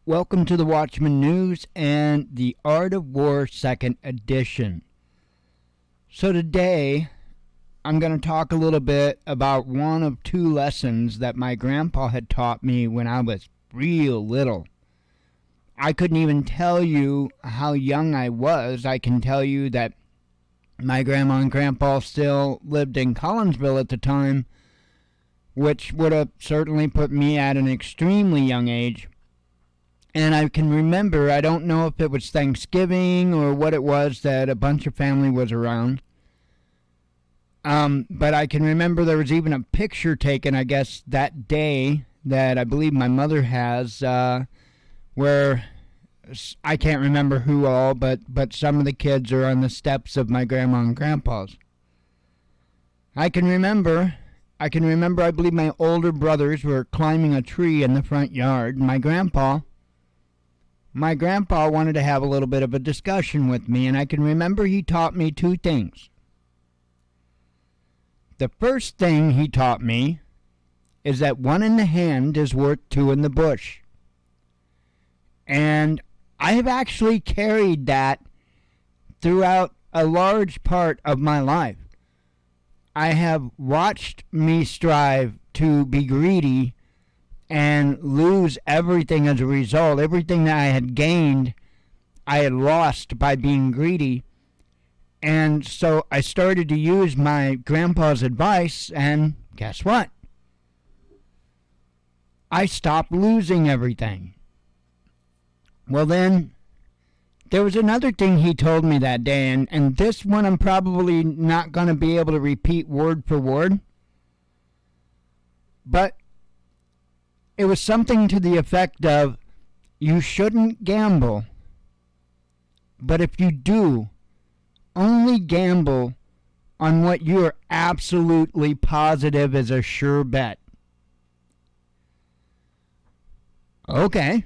Welcome to the Watchman News and the Art of War 2nd edition. So today, I'm going to talk a little bit about one of two lessons that my grandpa had taught me when I was real little. I couldn't even tell you how young I was. I can tell you that my grandma and grandpa still lived in Collinsville at the time, which would have certainly put me at an extremely young age. And I can remember, I don't know if it was Thanksgiving or what it was, that a bunch of family was around. But I can remember there was even a picture taken, I guess, that day that I believe my mother has, where I can't remember who all, but some of the kids are on the steps of my grandma and grandpa's. I can remember, I believe my older brothers were climbing a tree in the front yard. My grandpa wanted to have a little bit of a discussion with me, and I can remember he taught me two things. The first thing he taught me is that one in the hand is worth two in the bush. And I have actually carried that throughout a large part of my life. I have watched me strive to be greedy and lose everything as a result. Everything that I had gained, I had lost by being greedy. And so I started to use my grandpa's advice, and guess what? I stopped losing everything. Well then, there was another thing he told me that day, and this one I'm probably not going to be able to repeat word for word. But it was something to the effect of, you shouldn't gamble, but if you do, only gamble on what you are absolutely positive is a sure bet. Okay.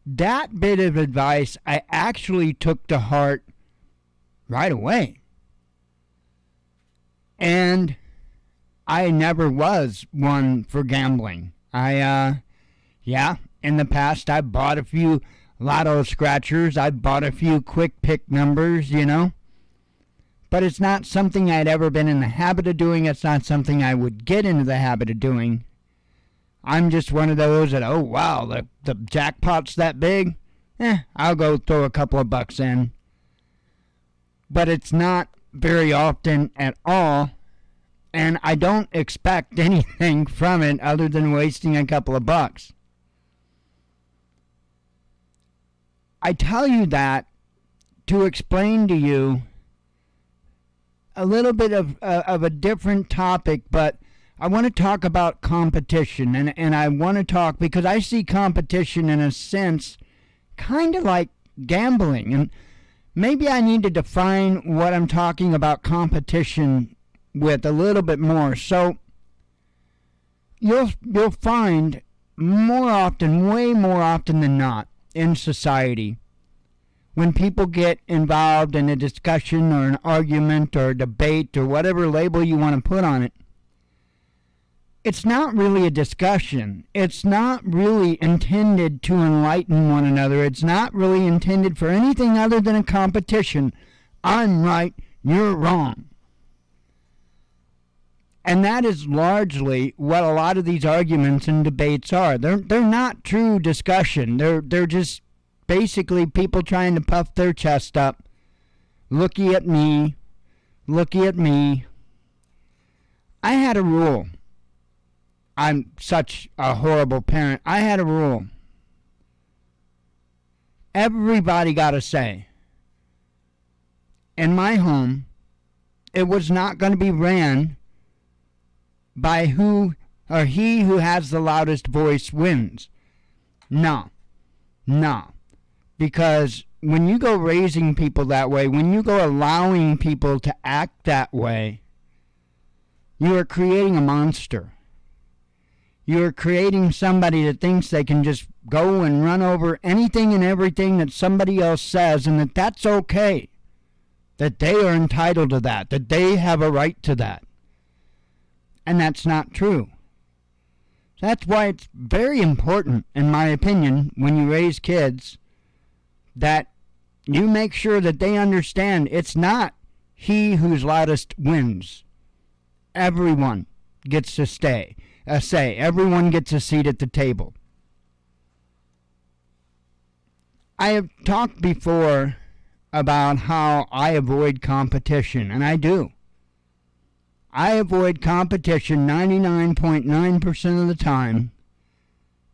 That bit of advice I actually took to heart right away. And I never was one for gambling. In the past I bought a few lotto scratchers. I bought a few quick pick numbers, But it's not something I'd ever been in the habit of doing. It's not something I would get into the habit of doing. I'm just one of those that, oh wow, the jackpot's that big? I'll go throw a couple of bucks in. But it's not very often at all. And I don't expect anything from it other than wasting a couple of bucks. I tell you that to explain to you a little bit of a different topic, but I want to talk about competition. And I want to talk because I see competition in a sense kind of like gambling. And maybe I need to define what I'm talking about competition with a little bit more. So you'll find more often, way more often than not, in society, when people get involved in a discussion or an argument or a debate or whatever label you want to put on it, it's not really a discussion. It's not really intended to enlighten one another. It's not really intended for anything other than a competition. I'm right, you're wrong. And that is largely what a lot of these arguments and debates are. They're not true discussion. They're just basically people trying to puff their chest up. Looky at me. Looky at me. I had a rule. I'm such a horrible parent. I had a rule. Everybody got a say. In my home, it was not going to be ran by who or he who has the loudest voice wins. No. Because when you go raising people that way, when you go allowing people to act that way, you are creating a monster. You are creating somebody that thinks they can just go and run over anything and everything that somebody else says, and that's okay. That they are entitled to that they have a right to that. And that's not true. That's why it's very important, in my opinion, when you raise kids, that you make sure that they understand it's not he who's loudest wins. Everyone gets to say. Everyone gets a seat at the table. I have talked before about how I avoid competition, and I do. I avoid competition 99.9% of the time,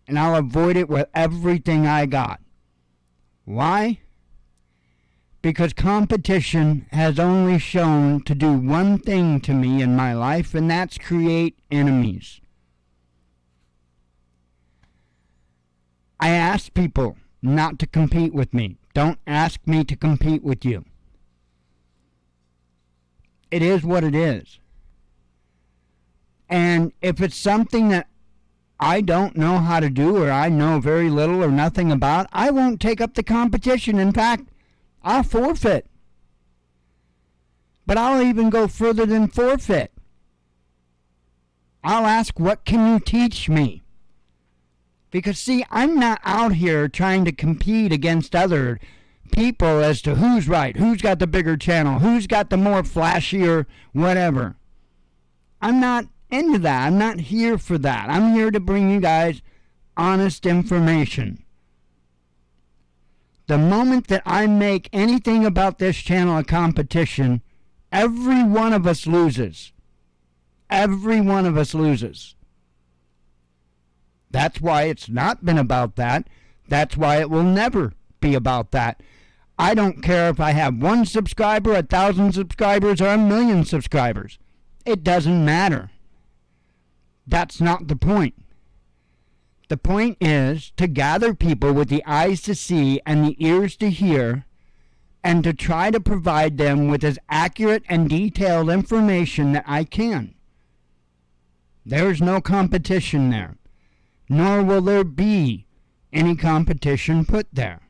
and I'll avoid it with everything I got. Why? Because competition has only shown to do one thing to me in my life, and that's create enemies. I ask people not to compete with me. Don't ask me to compete with you. It is what it is. And if it's something that I don't know how to do, or I know very little or nothing about, I won't take up the competition. In fact, I'll forfeit. But I'll even go further than forfeit. I'll ask, what can you teach me? Because, see, I'm not out here trying to compete against other people as to who's right, who's got the bigger channel, who's got the more flashier whatever. I'm not into that. I'm not here for that. I'm here to bring you guys honest information. The moment that I make anything about this channel a competition, every one of us loses. Every one of us loses. That's why it's not been about that. That's why it will never be about that. I don't care if I have 1 subscriber, 1,000 subscribers, or 1,000,000 subscribers. It doesn't matter. That's not the point. The point is to gather people with the eyes to see and the ears to hear, and to try to provide them with as accurate and detailed information that I can. There's no competition there, nor will there be any competition put there.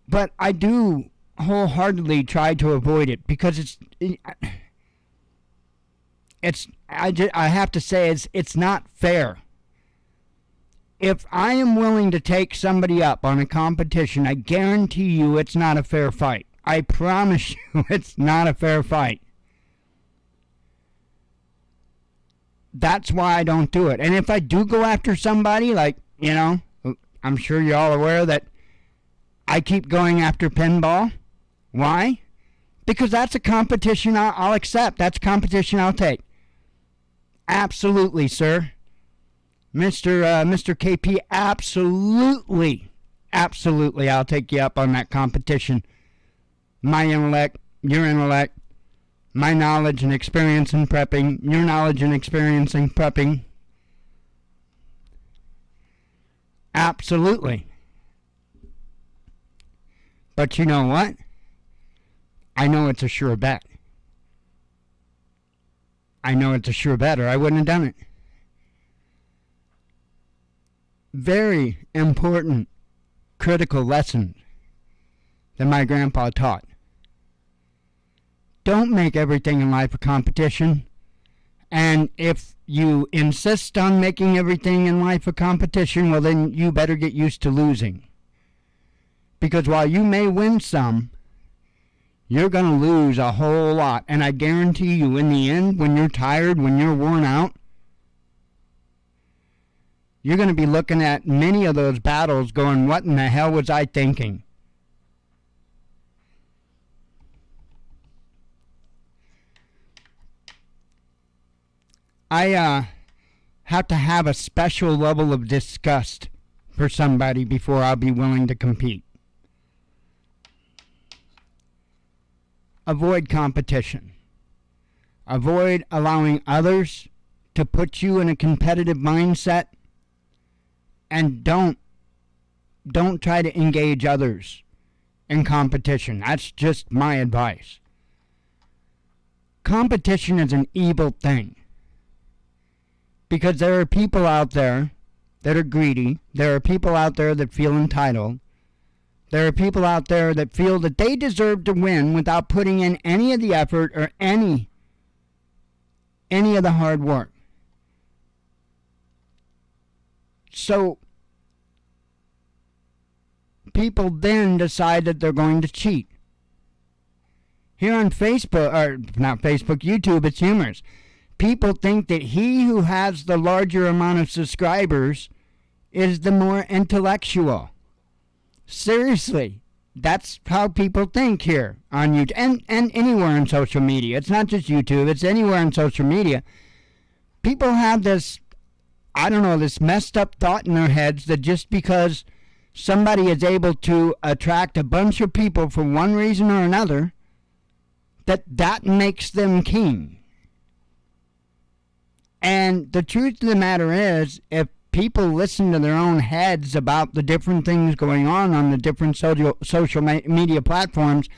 But I do wholeheartedly try to avoid it, because I have to say it's not fair. If I am willing to take somebody up on a competition, I guarantee you it's not a fair fight. I promise you it's not a fair fight. That's why I don't do it. And if I do go after somebody, like, I'm sure you're all aware that I keep going after pinball. Why? Because that's a competition I'll accept. That's a competition I'll take. Absolutely, sir. Mr. KP, absolutely, I'll take you up on that competition. My intellect, your intellect, my knowledge and experience in prepping, your knowledge and experience in prepping. Absolutely. But you know what? I know it's a sure bet. I know it's a sure bet, or I wouldn't have done it. Very important, critical lesson that my grandpa taught. Don't make everything in life a competition. And if you insist on making everything in life a competition, well, then you better get used to losing. Because while you may win some, you're going to lose a whole lot. And I guarantee you, in the end, when you're tired, when you're worn out, you're going to be looking at many of those battles going, what in the hell was I thinking? I have to have a special level of disgust for somebody before I'll be willing to compete. Avoid competition. Avoid allowing others to put you in a competitive mindset, and don't try to engage others in competition. That's just my advice. Competition is an evil thing, because there are people out there that are greedy. There are people out there that feel entitled. There are people out there that feel that they deserve to win without putting in any of the effort or any of the hard work. So people then decide that they're going to cheat. Here on Facebook, or not Facebook, YouTube, it's humorous. People think that he who has the larger amount of subscribers is the more intellectual. Seriously, that's how people think here on YouTube and anywhere on social media. It's not just YouTube, it's anywhere on social media. People have this, I don't know, this messed up thought in their heads that just because somebody is able to attract a bunch of people for one reason or another, that makes them king. And the truth of the matter is, if people listen to their own heads about the different things going on the different social media platforms,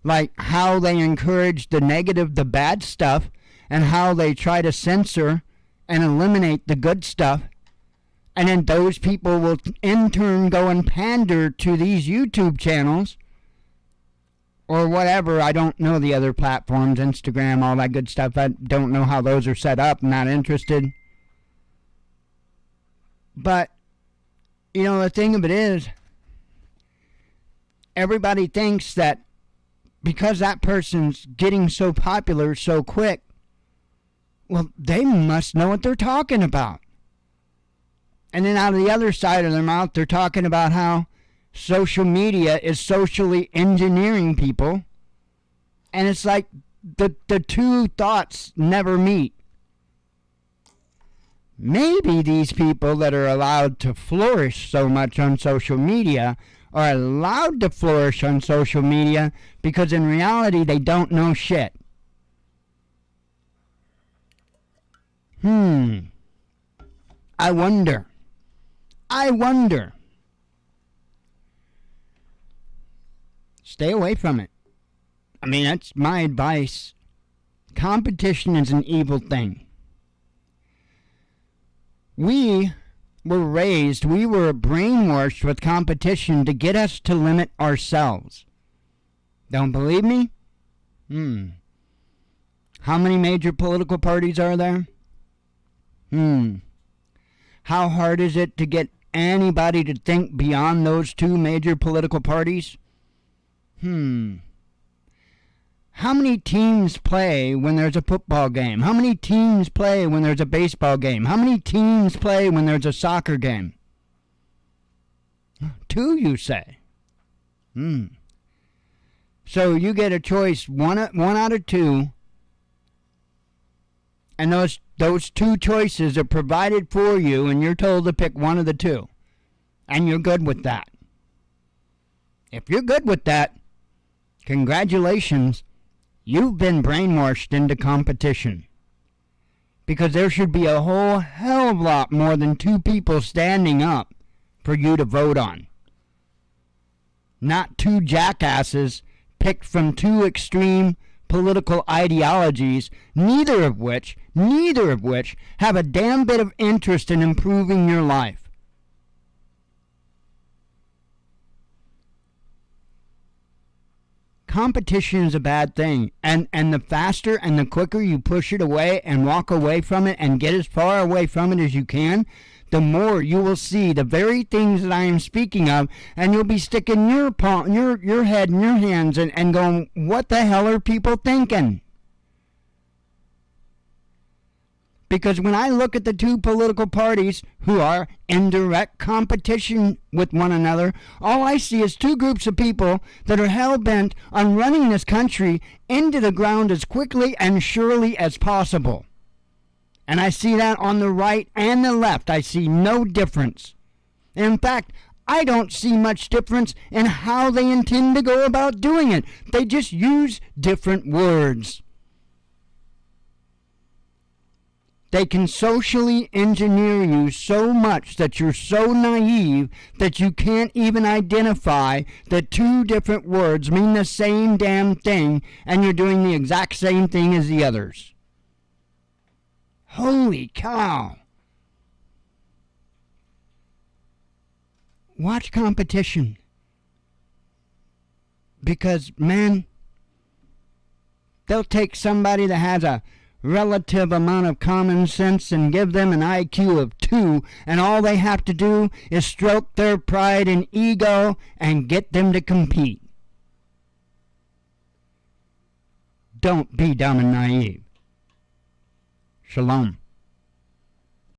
like how they encourage the negative, the bad stuff, and how they try to censor and eliminate the good stuff, and then those people will in turn go and pander to these YouTube channels or whatever. I don't know the other platforms, Instagram, all that good stuff. I don't know how those are set up. I'm not interested. But, you know, the thing of it is, everybody thinks that because that person's getting so popular so quick, well, they must know what they're talking about. And then out of the other side of their mouth, they're talking about how social media is socially engineering people. And it's like the two thoughts never meet. Maybe these people that are allowed to flourish so much on social media are allowed to flourish on social media because in reality they don't know shit. I wonder. Stay away from it. I mean, that's my advice. Competition is an evil thing. We were brainwashed with competition to get us to limit ourselves. Don't believe me? How many major political parties are there? How hard is it to get anybody to think beyond those two major political parties? How many teams play when there's a football game? How many teams play when there's a baseball game? How many teams play when there's a soccer game? 2, you say? So you get a choice, one out of 2, and those 2 choices are provided for you, and you're told to pick one of the 2, and you're good with that. If you're good with that, congratulations, you've been brainwashed into competition. Because there should be a whole hell of a lot more than 2 people standing up for you to vote on. Not 2 jackasses picked from 2 extreme political ideologies, neither of which have a damn bit of interest in improving your life. Competition is a bad thing, and the faster and the quicker you push it away and walk away from it and get as far away from it as you can, the more you will see the very things that I am speaking of, and you'll be sticking your head in your hands and going, what the hell are people thinking? Because when I look at the 2 political parties who are in direct competition with one another, all I see is 2 groups of people that are hell-bent on running this country into the ground as quickly and surely as possible. And I see that on the right and the left. I see no difference. In fact, I don't see much difference in how they intend to go about doing it. They just use different words. They can socially engineer you so much that you're so naive that you can't even identify that 2 different words mean the same damn thing and you're doing the exact same thing as the others. Holy cow. Watch competition. Because, man, they'll take somebody that has a relative amount of common sense and give them an IQ of 2, and all they have to do is stroke their pride and ego and get them to compete. Don't be dumb and naive. Shalom.